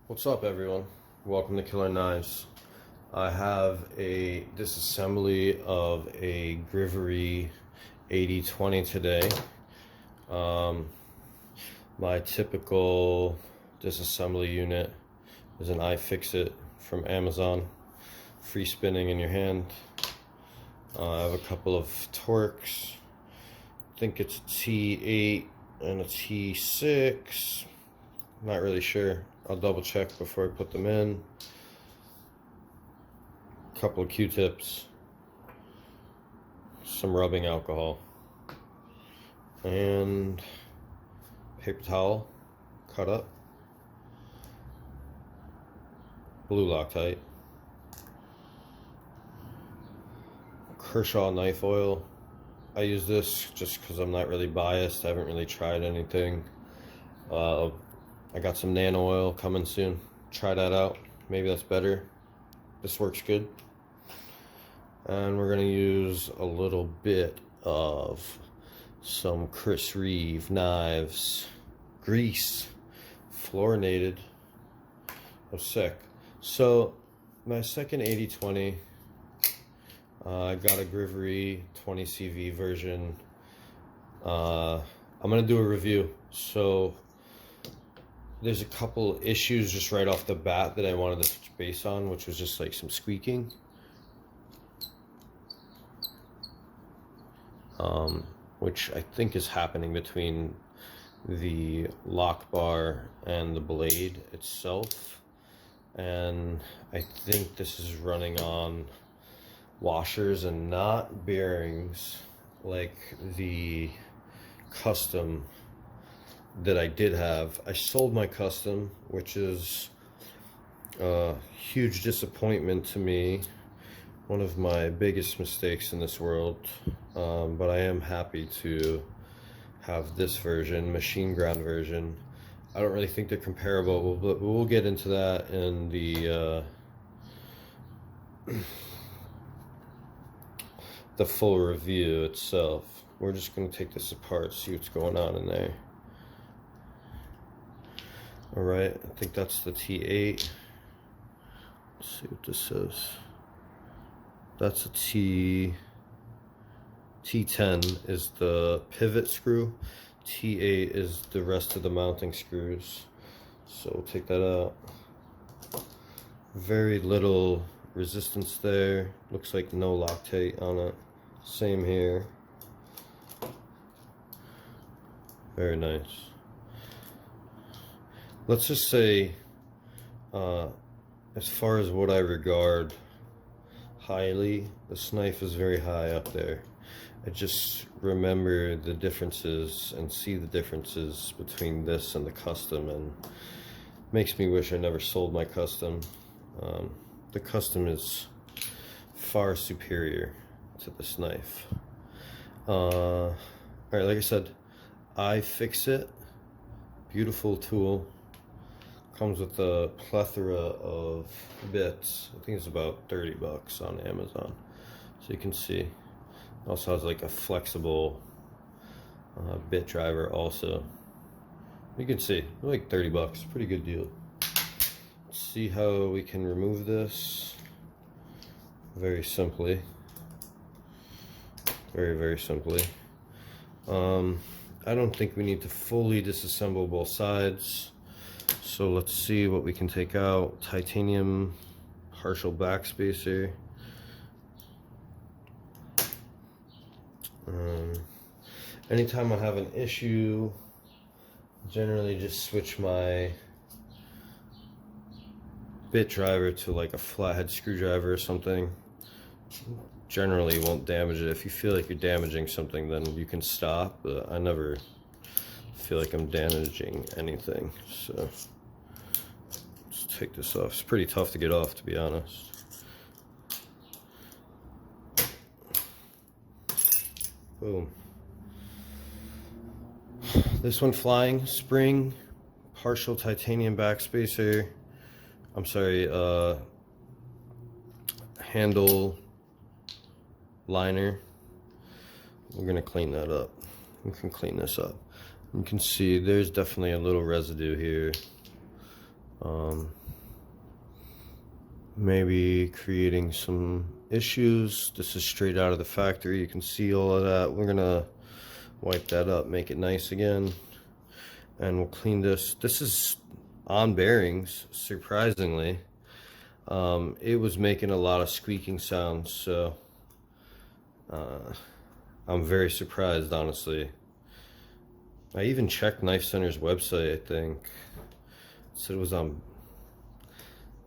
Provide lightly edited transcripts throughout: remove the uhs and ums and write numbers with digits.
What's up, everyone? Welcome to Killer Knives. I have a disassembly of a Grivory AD20 today. My typical disassembly unit is an iFixit from Amazon, free spinning in your hand. I have a couple of Torx. I think it's a T8 and a T6. Not really sure. I'll double check before I put them in. A couple of Q-tips, some rubbing alcohol, and paper towel cut up, blue Loctite, Kershaw knife oil. I use this just because I'm not really biased. I haven't really tried anything. I got some nano oil coming soon. Try that out. Maybe that's better. This works good. And we're gonna use a little bit of some Chris Reeve knives, grease, fluorinated. Oh, sick. So my second AD20, I got a Grivory 20 CV version. I'm gonna do a review. So there's a couple issues just right off the bat that I wanted to touch base on, which was just like some squeaking. Which I think is happening between the lock bar and the blade itself. And I think this is running on washers and not bearings like the custom that I did have. I sold my custom, which is a huge disappointment to me. One of my biggest mistakes in this world. But I am happy to have this version, machine ground version. I don't really think they're comparable, but we'll get into that in the full review itself. We're just going to take this apart, see what's going on in there. Alright, I think that's the T8. Let's see what this says. That's a T10 is the pivot screw. T8 is the rest of the mounting screws. So we'll take that out. Very little resistance there. Looks like no Loctite on it. Same here. Very nice. Let's just say, as far as what I regard highly, this knife is very high up there. I just remember the differences and see the differences between this and the custom, and makes me wish I never sold my custom. The custom is far superior to this knife. Alright, like I said, iFixit, beautiful tool. Comes with a plethora of bits. I think it's about 30 bucks on Amazon. So you can see. It also has like a flexible bit driver also. You can see, like 30 bucks, pretty good deal. Let's see how we can remove this. Very simply. Very, very simply. I don't think we need to fully disassemble both sides. So let's see what we can take out. Titanium partial backspacer. Anytime I have an issue, generally just switch my bit driver to like a flathead screwdriver or something. Generally won't damage it. If you feel like you're damaging something, then you can stop, but I never feel like I'm damaging anything. So let's take this off. It's pretty tough to get off, to be honest. Boom. This one flying, spring, partial titanium backspacer. I'm sorry, handle liner. We're gonna clean that up. We can clean this up. You can see there's definitely a little residue here. Maybe creating some issues. This is straight out of the factory. You can see all of that. We're gonna wipe that up, make it nice again, and we'll clean this. This is on bearings, surprisingly. It was making a lot of squeaking sounds, so I'm very surprised, honestly. I even checked Knife Center's website, I think. It said it was on,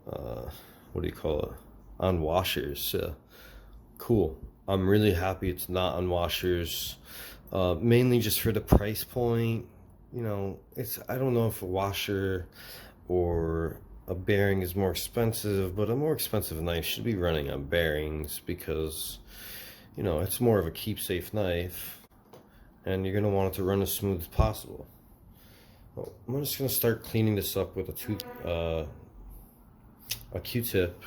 what do you call it? On washers, so cool. I'm really happy it's not on washers, mainly just for the price point. You know, I don't know if a washer or a bearing is more expensive, but a more expensive knife should be running on bearings because, you know, it's more of a keep safe knife and you're going to want it to run as smooth as possible. Well, I'm just going to start cleaning this up with a Q-tip,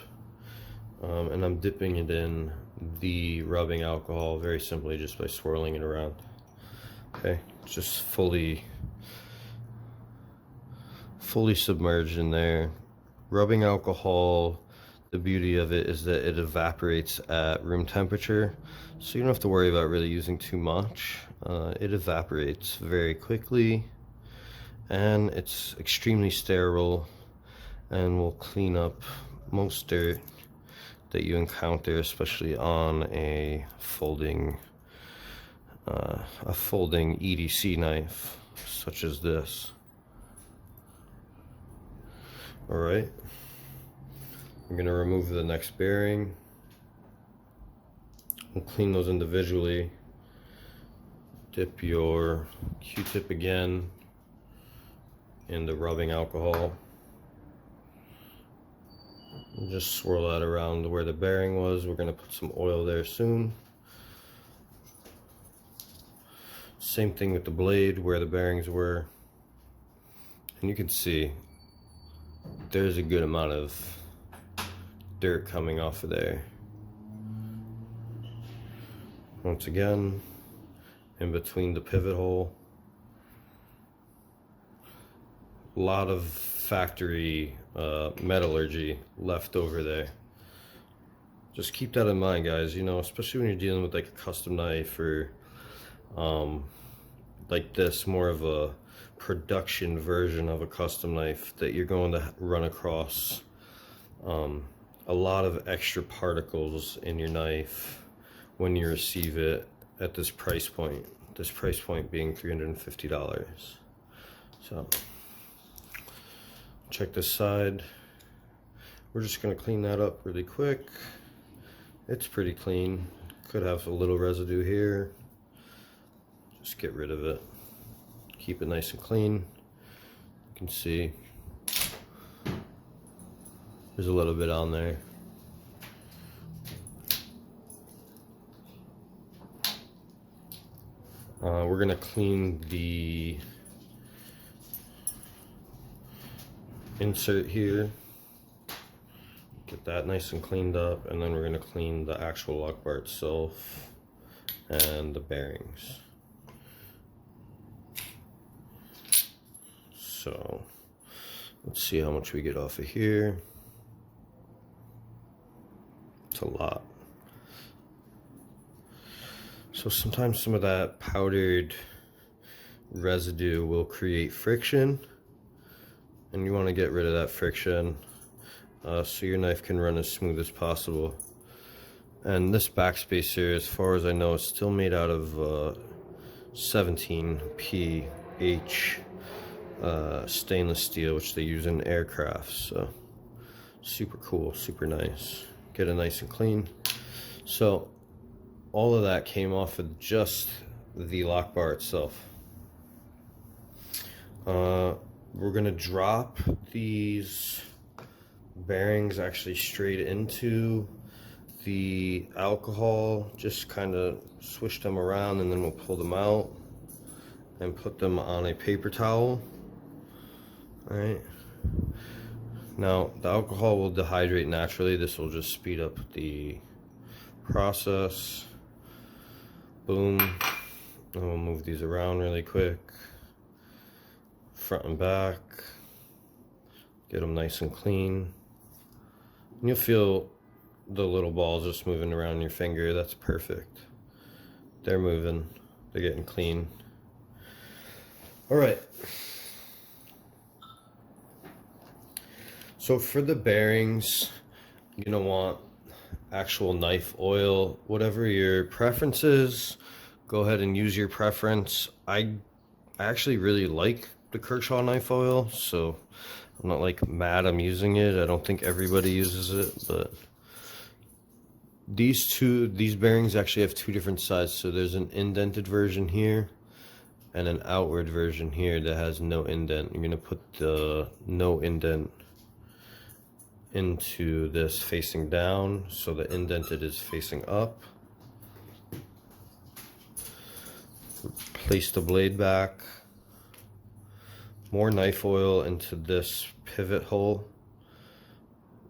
and I'm dipping it in the rubbing alcohol very simply just by swirling it around. Okay, just fully submerged in there. Rubbing alcohol, the beauty of it is that it evaporates at room temperature, so you don't have to worry about really using too much. It evaporates very quickly and it's extremely sterile and will clean up most dirt that you encounter, especially on a folding EDC knife such as this. Alright, I'm going to remove the next bearing. We'll clean those individually. Dip your Q-tip again in the rubbing alcohol. And just swirl that around where the bearing was. We're going to put some oil there soon. Same thing with the blade where the bearings were. And you can see there's a good amount of dirt coming off of there. Once again, in between the pivot hole. A lot of factory metallurgy left over there. Just keep that in mind, guys, you know, especially when you're dealing with like a custom knife or like this, more of a production version of a custom knife, that you're going to run across a lot of extra particles in your knife when you receive it at this price point being $350. So check this side. We're just going to clean that up really quick. It's pretty clean. Could have a little residue here. Just get rid of it. Keep it nice and clean. You can see there's a little bit on there. We're going to clean the insert here. Get that nice and cleaned up, and then we're going to clean the actual lock bar itself and the bearings. So let's see how much we get off of here. It's a lot. So sometimes some of that powdered residue will create friction, and you want to get rid of that friction so your knife can run as smooth as possible. And this backspacer, as far as I know, is still made out of 17pH stainless steel, which they use in aircraft. So super cool, super nice. Get it nice and clean. So all of that came off of just the lock bar itself. We're gonna drop these bearings actually straight into the alcohol, just kind of swish them around, and then we'll pull them out and put them on a paper towel. All right, now the alcohol will dehydrate naturally. This will just speed up the process. Boom. And we'll move these around really quick, front and back. Get them nice and clean. And you'll feel the little balls just moving around your finger. That's perfect. They're moving. They're getting clean. All right. So for the bearings, you're gonna want actual knife oil. Whatever your preference is, go ahead and use your preference. I actually really like the Kershaw knife oil, so I'm not like mad I'm using it. I don't think everybody uses it, but these bearings actually have two different sides. So there's an indented version here and an outward version here that has no indent. You're gonna put the no indent into this facing down, so the indented is facing up. Place the blade back. More knife oil into this pivot hole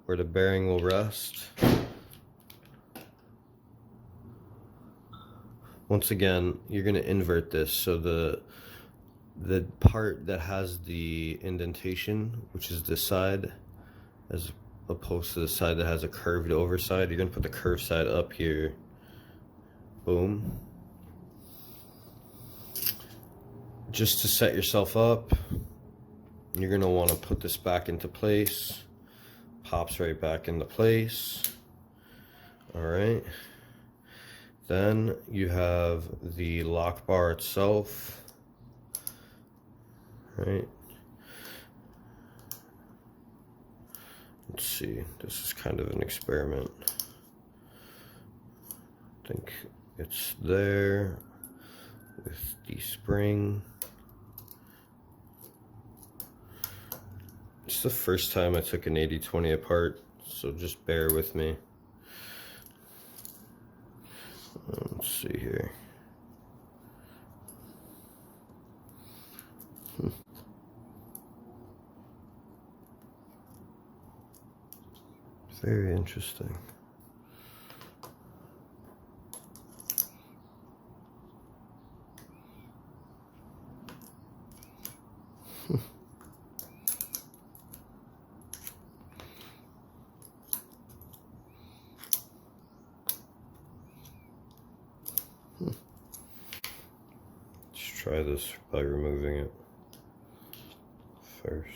where the bearing will rest. Once again, you're going to invert this, so the part that has the indentation, which is this side, as opposed to the side that has a curved over side, you're going to put the curved side up here. Boom. Just to set yourself up, you're going to want to put this back into place. Pops right back into place. All right. Then you have the lock bar itself. Right. Let's see. This is kind of an experiment. I think it's there with the spring. It's the first time I took an AD20 apart, so just bear with me. Let's see here. Very interesting. Try this by removing it first.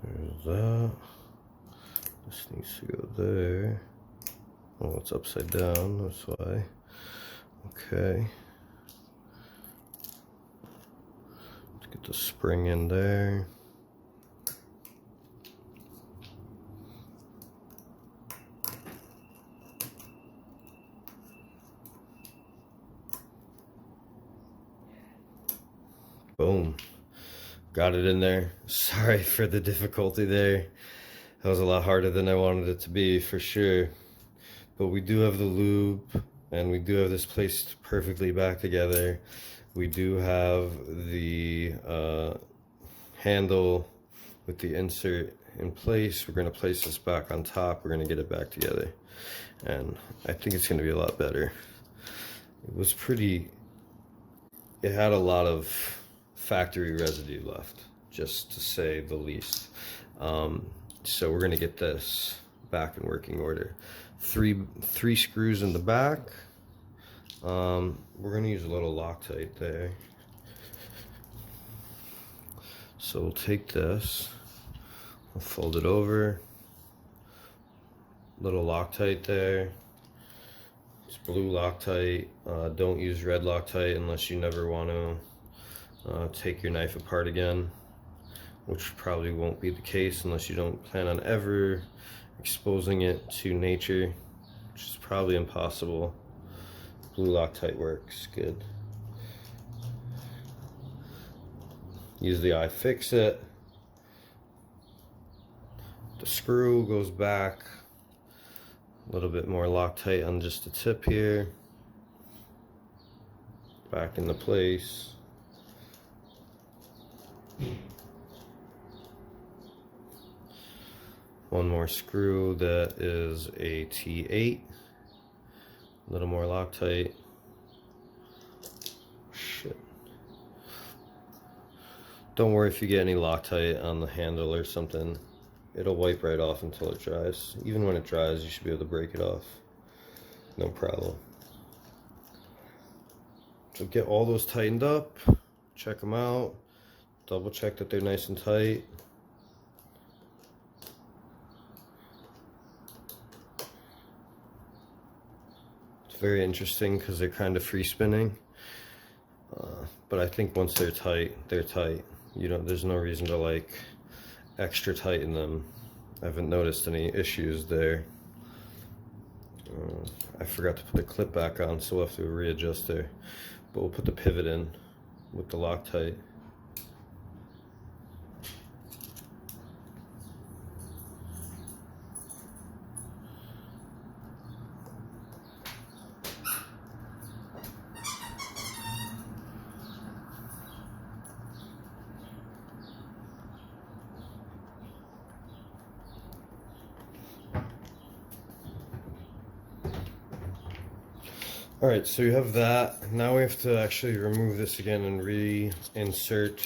There's that. This needs to go there. Oh, it's upside down, that's why. Okay. Let's get the spring in there. Boom. Got it in there. Sorry for the difficulty there. That was a lot harder than I wanted it to be, for sure. But we do have the loop, and we do have this placed perfectly back together. We do have the handle with the insert in place. We're going to place this back on top. We're going to get it back together. And I think it's going to be a lot better. It had a lot of factory residue left, just to say the least. So we're gonna get this back in working order. Three screws in the back. We're gonna use a little Loctite there. So we'll take this, we'll fold it over. Little Loctite there. It's blue Loctite. Don't use red Loctite unless you never want to take your knife apart again, which probably won't be the case unless you don't plan on ever exposing it to nature, which is probably impossible. Blue Loctite works good. Use the iFixit. The screw goes back. A little bit more Loctite on just the tip here. Back into place. One more screw that is a T8. A little more Loctite. shit. Don't worry if you get any Loctite on the handle or something. It'll wipe right off until it dries. Even when it dries, you should be able to break it off. No problem. So get all those tightened up, check them out, double check that they're nice and tight. It's very interesting because they're kind of free spinning. But I think once they're tight, they're tight. You know, there's no reason to like extra tighten them. I haven't noticed any issues there. I forgot to put the clip back on, so we'll have to readjust there. But we'll put the pivot in with the Loctite. Alright, so you have that. Now we have to actually remove this again and reinsert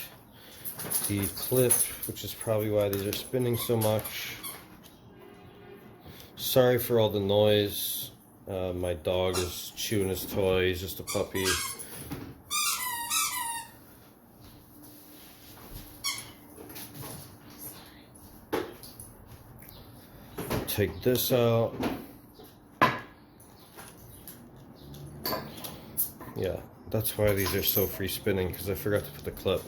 the clip, which is probably why these are spinning so much. Sorry for all the noise. My dog is chewing his toy. He's just a puppy. Take this out. Yeah, that's why these are so free spinning, because I forgot to put the clip.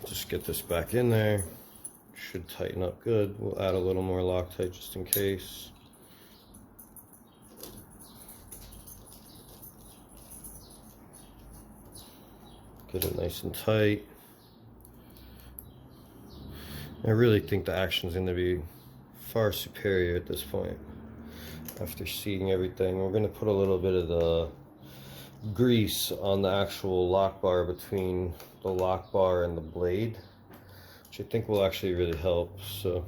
Just get this back in there. Should tighten up good. We'll add a little more Loctite just in case. Get it nice and tight. I really think the action is going to be far superior at this point. After seeing everything, we're going to put a little bit of the grease on the actual lock bar between the lock bar and the blade, which I think will actually really help. So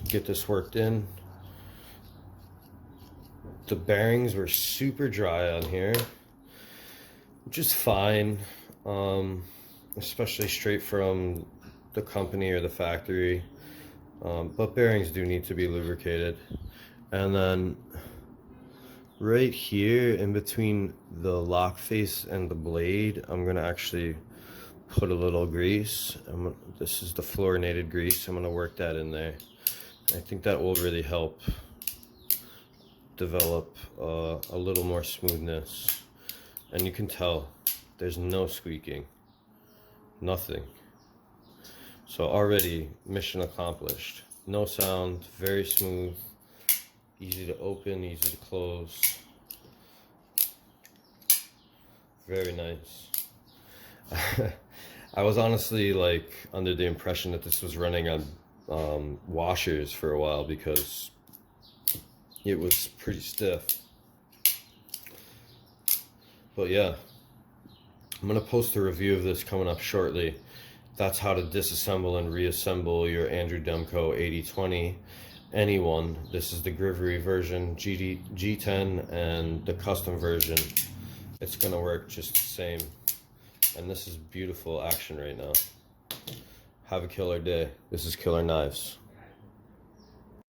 get this worked in. The bearings were super dry on here, which is fine, especially straight from the company or the factory, but bearings do need to be lubricated. And then right here in between the lock face and the blade, I'm gonna actually put a little grease. This is the fluorinated grease. I'm gonna work that in there. I think that will really help develop a little more smoothness. And you can tell there's no squeaking, nothing. So already mission accomplished. No sound, very smooth, easy to open, easy to close. Very nice. I was honestly like under the impression that this was running on washers for a while because it was pretty stiff. But yeah, I'm gonna post a review of this coming up shortly. That's how to disassemble and reassemble your Andrew Demko AD20 anyone. This is the Grivory version, G10, and the custom version. It's gonna work just the same. And this is beautiful action right now. Have a killer day. This is Killer Knives.